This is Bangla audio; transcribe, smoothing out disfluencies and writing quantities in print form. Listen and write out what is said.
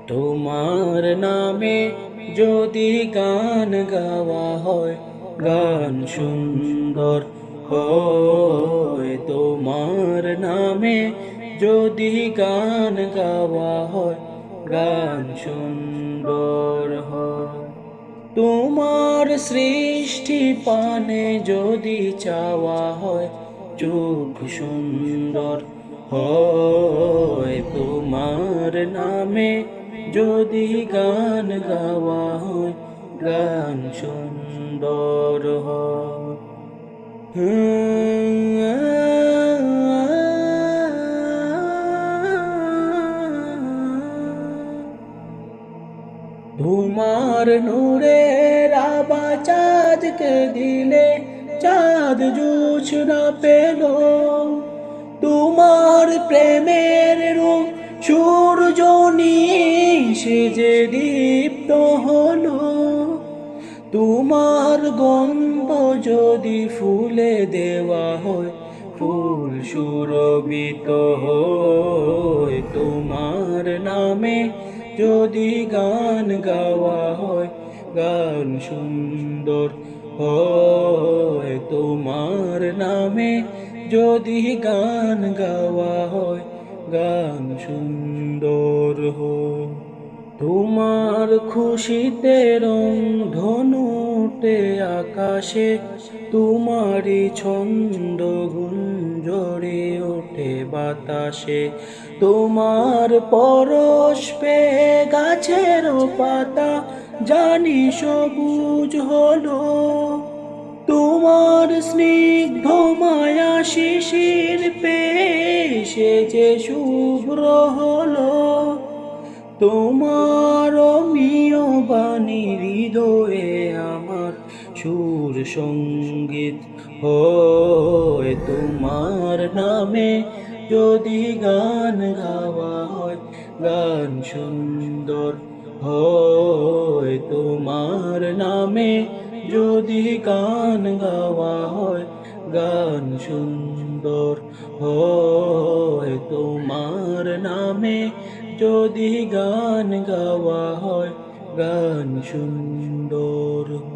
তোমার নামে যদি গান গাওয়া হয়, গান সুন্দর হয়। তোমার নামে যদি গান গাওয়া হয়, গান সুন্দর হয়। তোমার সৃষ্টি পানে যদি চাওয়া হয়, চোখ সুন্দর হয়। তোমার নামে যদি গান গাওয়া হয়, গান সুন্দর হয়। তোমার নূরের আভা চাঁদকে দিলে, চাঁদ জোছনা পেল। তোমার প্রেমের রূপ সূর্য নিশে যে দীপ্ত হলো। তোমার গন্ধ যদি ফুলে দেওয়া হয়, ফুল সুরভিত হয়। তোমার নামে যদি গান গাওয়া হয়, গান সুন্দর হয়। তোমার নামে যদি গান গাওয়া হয়, গান সুন্দর হয়। তোমার খুশিতে রং ধনুটে আকাশে, তোমারই ছন্দ গুঞ্জরে ওঠে বাতাসে। তোমার পরশ পেয়ে গাছের পাতা জানি সবুজ হলো। তোমার স্নিগ্ধ মায়া শিশির পেয়ে সে যে শুভ্র হলো। তোমার অমিয় বাণী হৃদয়ে আমার সুর সঙ্গীত হয়। তোমার নামে যদি গান গাওয়া হয়, গান সুন্দর হয়। তোমার নামে যদি গান গাওয়া হয়, গান সুন্দর হয়। তোমার নামে যদি গান গাওয়া হয়, গান সুন্দর হয়।